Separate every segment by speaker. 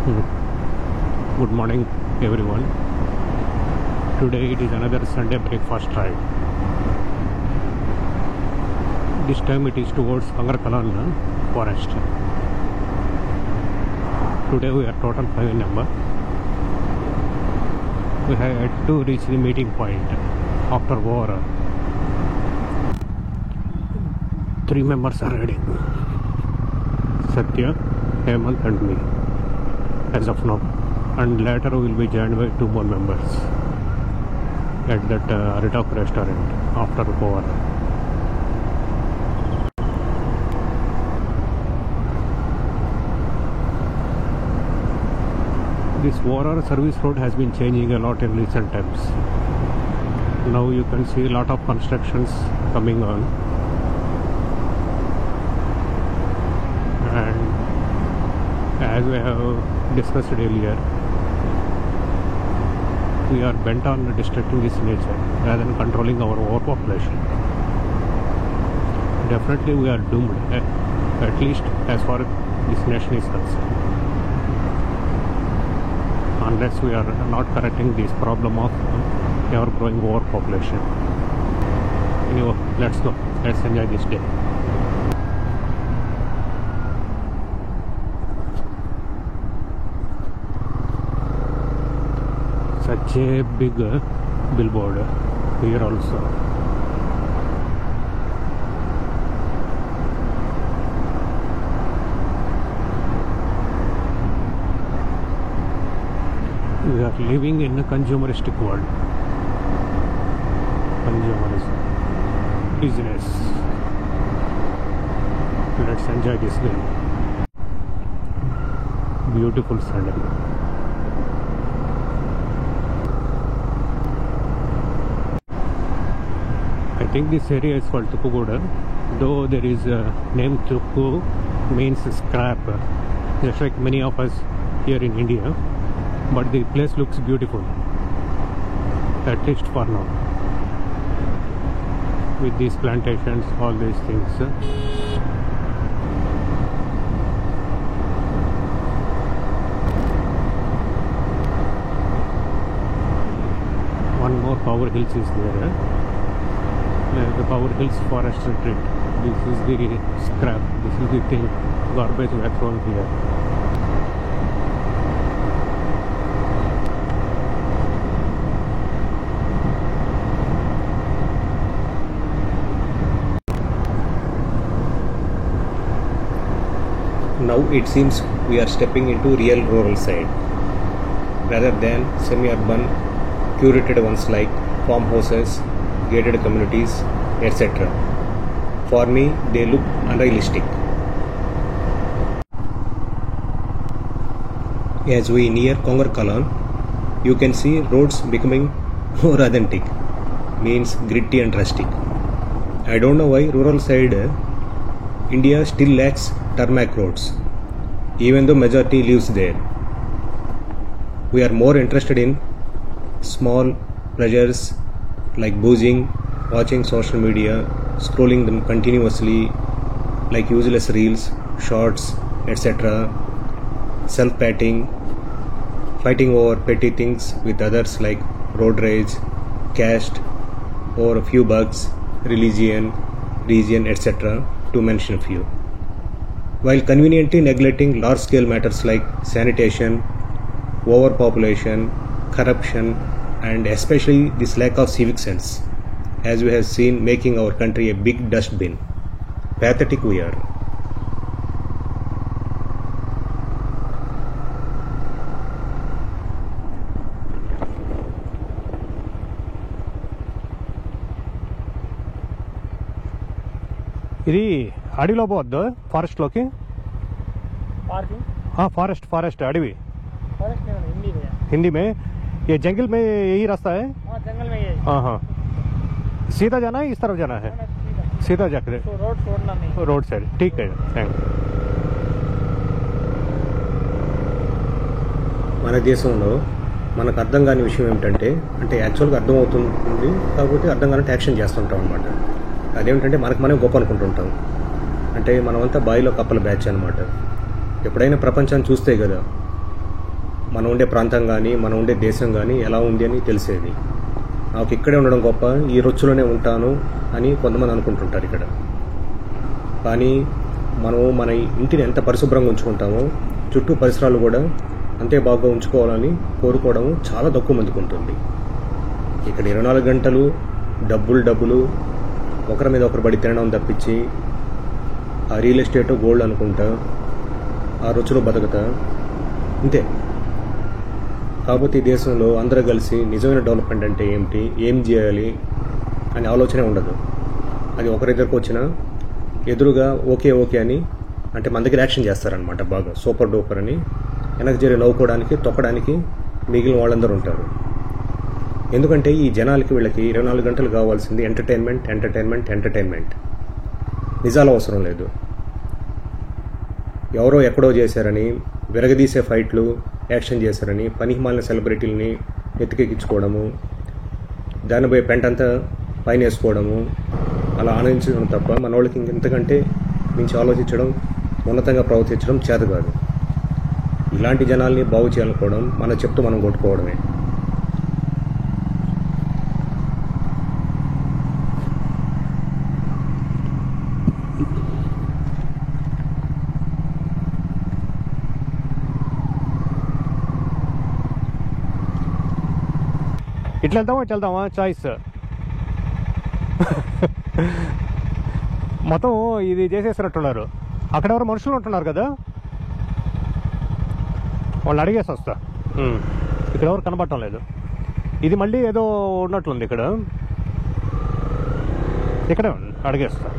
Speaker 1: Good morning everyone. Today it is another Sunday breakfast ride. This time it is towards Angarkalan forest. Today we are total 5 in number. We had to reach the meeting point after over 3 members are riding. Satya, Hemant and me as of now, and later we will be joined by 2 more members at that Ritok restaurant after over. This Vorar service road has been changing a lot in recent times. Now you can see a lot of constructions coming on, and as we have discussed earlier, we are bent on destructing this nature rather than controlling our overpopulation. Definitely we are doomed, at least as far as this nation is concerned, unless we are not correcting this problem of ever growing overpopulation. Anyway, let's go. Let's enjoy this day. Such a big billboard here also. We are living in a consumeristic world. Consumerism, business. Let's enjoy this day. Beautiful Sunday. I think this area is called Thukkugoda, though there is a name Thukku means scrap, just like many of us here in India. But the place looks beautiful, at least for now, with these plantations, all these things. One more Power Hills is there. The Power Hills Forest Retreat. This is the scrap, this is the thing, garbage we are thrown here.
Speaker 2: Now it seems we are stepping into real rural side rather than semi-urban curated ones like farmhouses, gated communities, etc. For me, they look unrealistic. As we near Kongarkalan, you can see roads becoming more authentic, means gritty and rustic. I don't know why rural side India still lacks tarmac roads, even though majority lives there. We are more interested in small pleasures like boozing, watching social media, scrolling them continuously like useless reels, shorts, etc. Self-patting, fighting over petty things with others like road rage, caste, or a few bugs, religion, region, etc. to mention a few. While conveniently neglecting large-scale matters like sanitation, overpopulation, corruption, and especially this lack of civic sense, as we have seen making our country a big dustbin. Pathetic we are.
Speaker 1: ఇది అడవిలో పోవద్దు, forest లోకి. Forest अडवी Hindi में ये जंगल में यही रास्ता है.
Speaker 3: जंगल में यही.
Speaker 1: हाँ सीधा जाना है, इस तरफ जाना है. सीधा जाकर
Speaker 3: रोड छोड़ना नहीं.
Speaker 1: Road side. ठीक है, थैंक यू.
Speaker 2: మన దేశంలో మనకు అర్థం కాని విషయం ఏమిటంటే, అంటే యాక్చువల్గా అర్థం అవుతుంది కాకపోతే అర్థం కానంటే యాక్షన్ చేస్తుంటాం అనమాట. అదేమిటంటే మనకు మనం గొప్ప అనుకుంటుంటాం. అంటే మనమంతా బాయిలో కప్పల బ్యాచ్ అనమాట. ఎప్పుడైనా ప్రపంచాన్ని చూస్తే కదా మనం ఉండే ప్రాంతం కానీ మనం ఉండే దేశం కానీ ఎలా ఉంది అని తెలిసేది. నాకు ఇక్కడే ఉండడం గొప్ప, ఈ రొచ్చులోనే ఉంటాను అని కొంతమంది అనుకుంటుంటారు ఇక్కడ. కానీ మనం మన ఇంటిని ఎంత పరిశుభ్రంగా ఉంచుకుంటామో చుట్టూ పరిసరాలు కూడా అంతే బాగా ఉంచుకోవాలని కోరుకోవడం చాలా తక్కువ మందికి ఉంటుంది. ఇక్కడ 24 గంటలు డబ్బులు ఒకరి మీద ఒకరు పడి తినడం తప్పించి ఆ రియల్ ఎస్టేట్ గోల్డ్ అనుకుంటా ఆ రుచులు బతుకుతా అంతే. కాకపోతే ఈ దేశంలో అందరూ కలిసి నిజమైన డెవలప్మెంట్ అంటే ఏమిటి, ఏం చేయాలి అనే ఆలోచనే ఉండదు. అది ఒకరిద్దరికి వచ్చినా ఎదురుగా ఓకే అని అంటే మన దగ్గర యాక్షన్ చేస్తారనమాట. బాగా సూపర్ డూపర్ అని వెనక్కి జరిగి నవ్వుకోవడానికి తొక్కడానికి మిగిలిన వాళ్ళందరూ ఉంటారు. ఎందుకంటే ఈ జనాలకి వీళ్ళకి 24 గంటలు కావాల్సింది ఎంటర్టైన్మెంట్. నిజాలు అవసరం లేదు. ఎవరో ఎక్కడో చేశారని విరగదీసే ఫైట్లు యాక్షన్ చేశారని పనికిమాలిన సెలబ్రిటీలని ఎత్తికెక్కించుకోవడము, దానిపై పెంటంతా పైన వేసుకోవడము, అలా ఆనందించడం తప్ప మన వాళ్ళకి ఇంతకంటే మించి ఆలోచించడం, ఉన్నతంగా ప్రవర్తించడం చేత కాదు. ఇలాంటి జనాల్ని బాగు చేయాలనుకోవడం మన చెప్తూ మనం కొట్టుకోవడమే.
Speaker 1: ఇట్లా వెళ్దామా చాయిస్ మొత్తం ఇది చేసేసినట్టున్నారు. అక్కడ ఎవరు మనుషులు ఉంటున్నారు కదా, వాళ్ళు అడిగేసి వస్తా. ఇక్కడ ఎవరు కనబడటం లేదు. ఇది మళ్ళీ ఏదో ఉన్నట్లుంది ఇక్కడే అడిగేస్తా.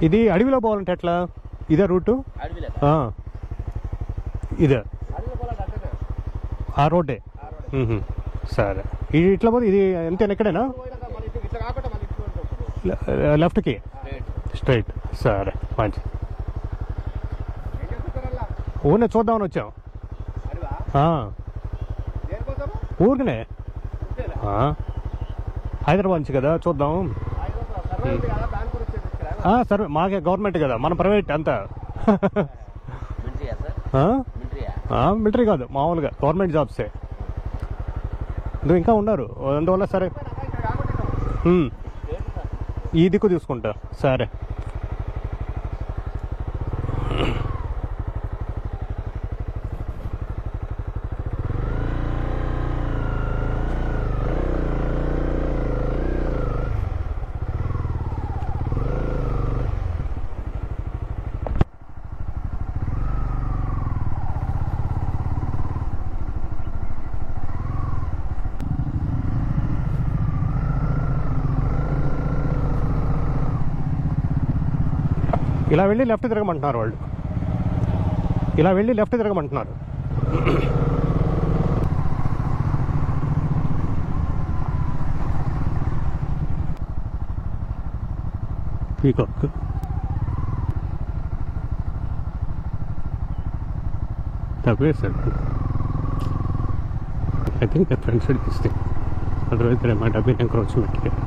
Speaker 1: ఇది అడవిలో పోవాలంటే ఎట్లా? ఇదే రూటు? ఇదే ఆ రోడ్డే. సరే, ఇది ఇట్లా పోతే ఇది ఎంతేనా? ఇక్కడేనా? లెఫ్ట్కి స్ట్రైట్. సరే, మంచి. ఊరినే చూద్దామని వచ్చాం. ఊరికనే హైదరాబాద్ నుంచి కదా, చూద్దాం. సరే, మాకే గవర్నమెంట్ కదా, మన ప్రైవేట్ అంతా. మిలిటరీ కాదు, మామూలుగా గవర్నమెంట్ జాబ్సే. నువ్వు ఇంకా ఉన్నారు, అందువల్ల సరే ఈ దిక్కు చూసుకుంటా. సరే, ఇలా వెళ్ళి లెఫ్ట్ తిరగమంటున్నారు వాళ్ళు. ఇలా వెళ్ళి లెఫ్ట్ తిరగమంటున్నారు. పీకాక్. తక్కువే sir. I think the friends should this thing. Otherwise there might have been encroachment here.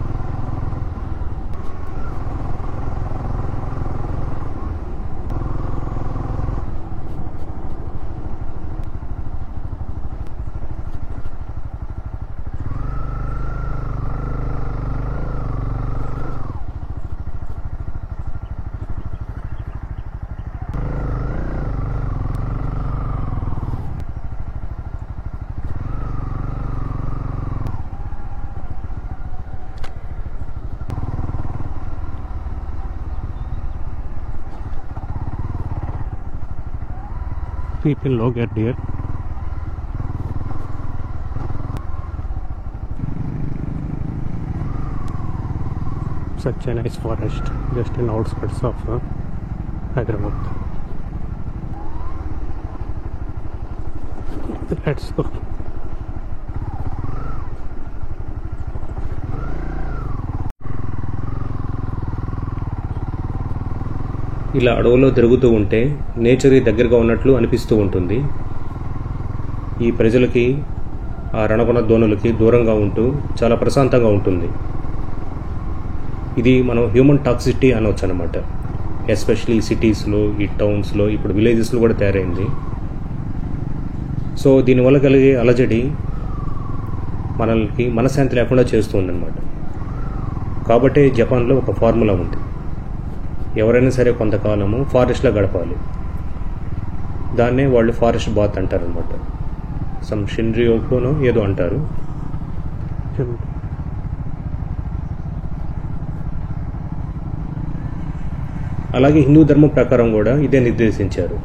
Speaker 1: People low get deer. Such a nice forest just in outskirts of Hyderabad. Let's go.
Speaker 2: ఇలా అడవుల్లో తిరుగుతూ ఉంటే నేచర్కి దగ్గరగా ఉన్నట్లు అనిపిస్తూ ఉంటుంది. ఈ ప్రజలకి ఆ రణకొన ధ్వనులకి దూరంగా ఉంటూ చాలా ప్రశాంతంగా ఉంటుంది. ఇది మనం హ్యూమన్ టాక్సిటీ అనవచ్చు అనమాట. ఎస్పెషలీ సిటీస్లో, ఈ టౌన్స్లో, ఇప్పుడు విలేజెస్లో కూడా తయారైంది. సో దీనివల్ల కలిగే అలజడి మనల్ని మనశ్శాంతి లేకుండా చేస్తుందన్నమాట. కాబట్టే జపాన్లో ఒక ఫార్ములా ఉంది. ఎవరైనా సరే కొంతకాలము ఫారెస్ట్లో గడపాలి. దాన్నే వాళ్ళు ఫారెస్ట్ బాత్ అంటారనమాట. సమ్ షిన్రియోకోనో ఏదో అంటారు. అలాగే హిందూ ధర్మం ప్రకారం కూడా ఇదే నిర్దేశించారు.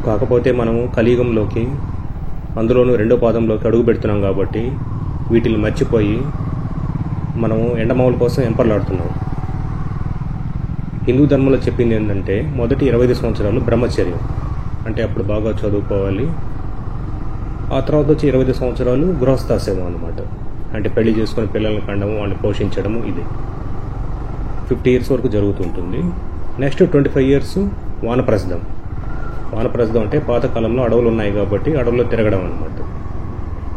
Speaker 2: కాకపోతే మనము కలియుగంలోకి, అందులోనూ రెండో పాదంలోకి అడుగు పెడుతున్నాం కాబట్టి వీటిని మర్చిపోయి మనము ఎండమావుల కోసం ఎంపర్లాడుతున్నాం. హిందూ ధర్మంలో చెప్పింది ఏంటంటే మొదటి 25 సంవత్సరాలు బ్రహ్మచర్యం, అంటే అప్పుడు బాగా చదువుకోవాలి. ఆ తర్వాత వచ్చి 25 సంవత్సరాలు గృహస్థాశ్రమం అనమాట. అంటే పెళ్లి చేసుకుని పిల్లల్ని కండము, వాళ్ళని పోషించడము. ఇది 50 years వరకు జరుగుతుంటుంది. Next 25 years వానప్రస్థం. వానప్రస్థం అంటే పాతకాలంలో అడవులు ఉన్నాయి కాబట్టి అడవుల్లో తిరగడం అనమాట.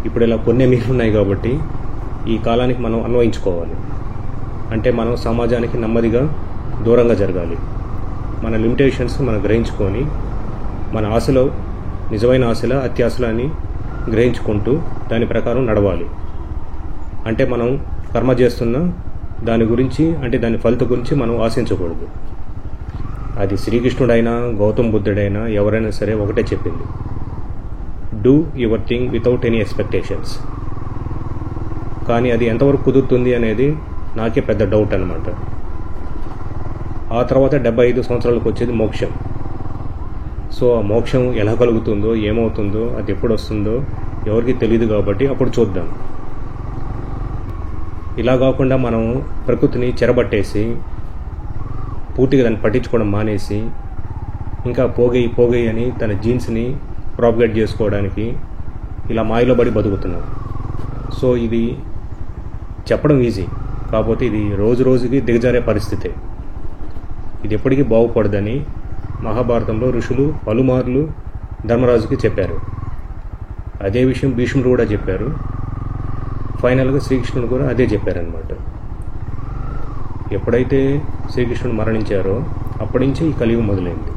Speaker 2: ఇప్పుడు ఇలా కొన్ని మీరు ఉన్నాయి కాబట్టి ఈ కాలానికి మనం అన్వయించుకోవాలి. అంటే మనం సమాజానికి నెమ్మదిగా దూరంగా జరగాలి. మన లిమిటేషన్స్ మనం గ్రహించుకొని మన ఆశలో నిజమైన ఆశల అత్యాశల అని గ్రహించుకుంటూ దాని ప్రకారం నడవాలి. అంటే మనం కర్మ చేస్తున్న దాని గురించి, అంటే దాని ఫలితం గురించి మనం ఆశించకూడదు. అది శ్రీకృష్ణుడైనా గౌతమ్ బుద్ధుడైనా ఎవరైనా సరే ఒకటే చెప్పింది, do your thing without any expectations. కానీ అది ఎంతవరకు కుదురుతుంది అనేది నాకే పెద్ద డౌట్ అనమాట. ఆ తర్వాత 75 సంవత్సరాలకు వచ్చేది మోక్షం. సో ఆ మోక్షం ఎలా కలుగుతుందో, ఏమవుతుందో, అది ఎప్పుడు వస్తుందో ఎవరికి తెలియదు కాబట్టి అప్పుడు చూద్దాం. ఇలా కాకుండా మనం ప్రకృతిని చెరబట్టేసి పూర్తిగా దాన్ని పట్టించుకోవడం మానేసి ఇంకా పోగై అని తన జీన్స్ని ప్రాపగేట్ చేసుకోవడానికి ఇలా మాయలో పడి బతుకుతున్నాం. సో ఇది చెప్పడం ఈజీ, కాకపోతే ఇది రోజు రోజుకి దిగజారే పరిస్థితే. ఇది ఎప్పటికీ బాగుపడదని మహాభారతంలో ఋషులు పలుమార్లు ధర్మరాజుకి చెప్పారు. అదే విషయం భీష్ముడు కూడా చెప్పారు. ఫైనల్గా శ్రీకృష్ణుడు కూడా అదే చెప్పారనమాట. ఎప్పుడైతే శ్రీకృష్ణుడు మరణించారో అప్పటి నుంచే ఈ కలియుగం మొదలైంది.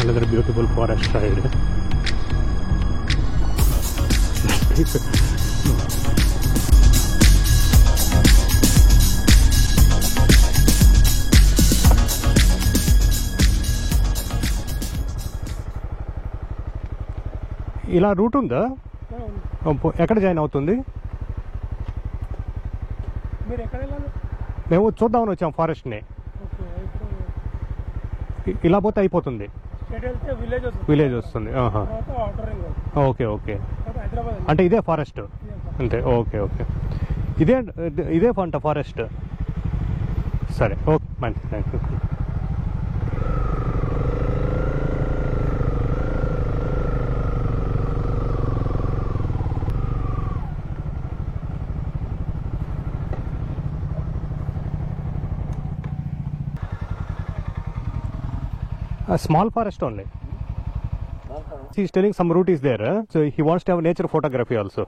Speaker 1: Another beautiful forest ride. ఇలా రూట్ ఉందా? ఎక్కడ జాయిన్ అవుతుంది?
Speaker 3: మీరు ఎక్కడ వెళ్ళాలి?
Speaker 1: మేము చూద్దామని వచ్చాం ఫారెస్ట్ని. ఇలా పోతే అయిపోతుంది. విలేజ్ వస్తుంది. Okay okay. అంటే ఇదే ఫారెస్ట్ అంతే. Okay okay. ఇదే పంట ఫారెస్ట్. సరే ఓకే మంచి thank you. A small forest only. He is telling some route is there, so he wants to have nature photography also.